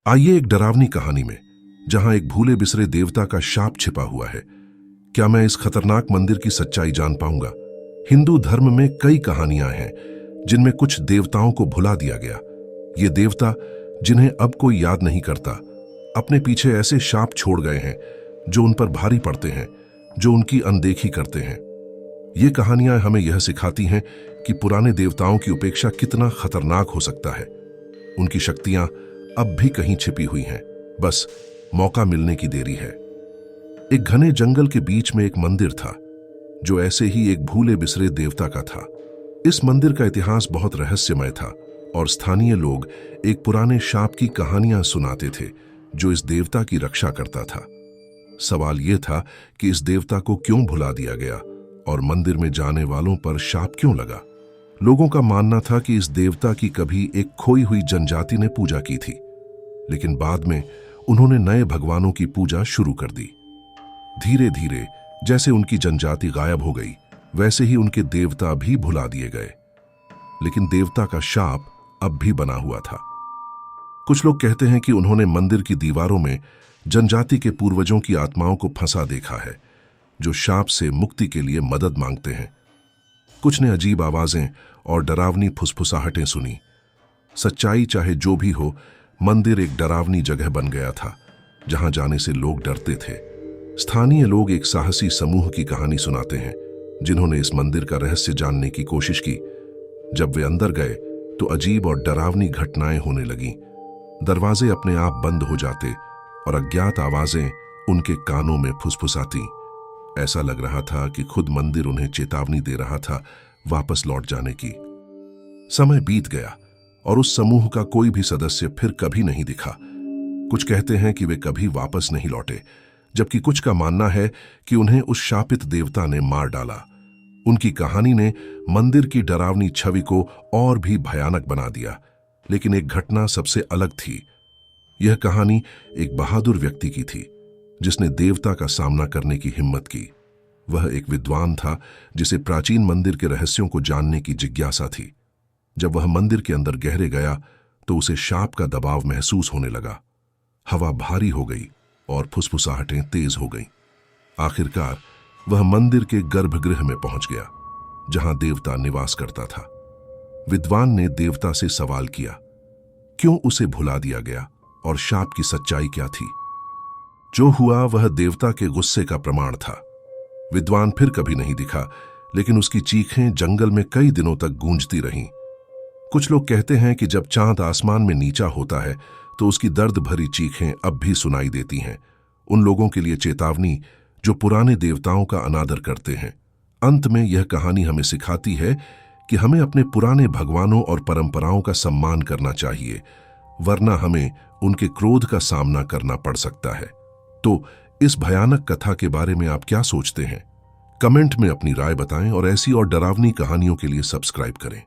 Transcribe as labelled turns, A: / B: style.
A: आइए एक डरावनी कहानी में, जहां एक भूले बिसरे देवता का शाप छिपा हुआ है। क्या मैं इस खतरनाक मंदिर की सच्चाई जान पाऊंगा? हिंदू धर्म में कई कहानियां हैं जिनमें कुछ देवताओं को भुला दिया गया। ये देवता, जिन्हें अब कोई याद नहीं करता, अपने पीछे ऐसे शाप छोड़ गए हैं जो उन पर भारी पड़ते हैं, जो उनकी अनदेखी करते हैं। ये कहानियां हमें यह सिखाती हैं कि पुराने देवताओं की उपेक्षा कितना खतरनाक हो सकता है। उनकी शक्तियां अब भी कहीं छिपी हुई हैं, बस मौका मिलने की देरी है। एक घने जंगल के बीच में एक मंदिर था, जो ऐसे ही एक भूले बिसरे देवता का था। इस मंदिर का इतिहास बहुत रहस्यमय था और स्थानीय लोग एक पुराने शाप की कहानियां सुनाते थे जो इस देवता की रक्षा करता था। सवाल यह था कि इस देवता को क्यों भुला दिया गया और मंदिर में जाने वालों पर शाप क्यों लगा। लोगों का मानना था कि इस देवता की कभी एक खोई हुई जनजाति ने पूजा की थी, लेकिन बाद में उन्होंने नए भगवानों की पूजा शुरू कर दी। धीरे धीरे जैसे उनकी जनजाति गायब हो गई, वैसे ही उनके देवता भी भुला दिए गए। लेकिन देवता का शाप अब भी बना हुआ था। कुछ लोग कहते हैं कि उन्होंने मंदिर की दीवारों में जनजाति के पूर्वजों की आत्माओं को फंसा देखा है, जो शाप से मुक्ति के लिए मदद मांगते हैं। कुछ ने अजीब आवाजें और डरावनी फुसफुसाहटें सुनी। सच्चाई चाहे जो भी हो, मंदिर एक डरावनी जगह बन गया था, जहां जाने से लोग डरते थे। स्थानीय लोग एक साहसी समूह की कहानी सुनाते हैं, जिन्होंने इस मंदिर का रहस्य जानने की कोशिश की। जब वे अंदर गए तो अजीब और डरावनी घटनाएं होने लगीं। दरवाजे अपने आप बंद हो जाते और अज्ञात आवाजें उनके कानों में फुसफुसाती। ऐसा लग रहा था कि खुद मंदिर उन्हें चेतावनी दे रहा था वापस लौट जाने की। समय बीत गया और उस समूह का कोई भी सदस्य फिर कभी नहीं दिखा। कुछ कहते हैं कि वे कभी वापस नहीं लौटे, जबकि कुछ का मानना है कि उन्हें उस शापित देवता ने मार डाला। उनकी कहानी ने मंदिर की डरावनी छवि को और भी भयानक बना दिया, लेकिन एक घटना सबसे अलग थी। यह कहानी एक बहादुर व्यक्ति की थी, जिसने देवता का सामना करने की हिम्मत की। वह एक विद्वान था जिसे प्राचीन मंदिर के रहस्यों को जानने की जिज्ञासा थी। जब वह मंदिर के अंदर गहरे गया तो उसे शाप का दबाव महसूस होने लगा। हवा भारी हो गई और फुसफुसाहटें तेज हो गईं। आखिरकार वह मंदिर के गर्भगृह में पहुंच गया, जहां देवता निवास करता था। विद्वान ने देवता से सवाल किया, क्यों उसे भुला दिया गया और शाप की सच्चाई क्या थी? जो हुआ वह देवता के गुस्से का प्रमाण था। विद्वान फिर कभी नहीं दिखा, लेकिन उसकी चीखें जंगल में कई दिनों तक गूंजती रहीं। कुछ लोग कहते हैं कि जब चांद आसमान में नीचा होता है तो उसकी दर्द भरी चीखें अब भी सुनाई देती हैं। उन लोगों के लिए चेतावनी जो पुराने देवताओं का अनादर करते हैं। अंत में यह कहानी हमें सिखाती है कि हमें अपने पुराने भगवानों और परंपराओं का सम्मान करना चाहिए, वरना हमें उनके क्रोध का सामना करना पड़ सकता है। तो इस भयानक कथा के बारे में आप क्या सोचते हैं? कमेंट में अपनी राय बताएं और ऐसी और डरावनी कहानियों के लिए सब्सक्राइब करें।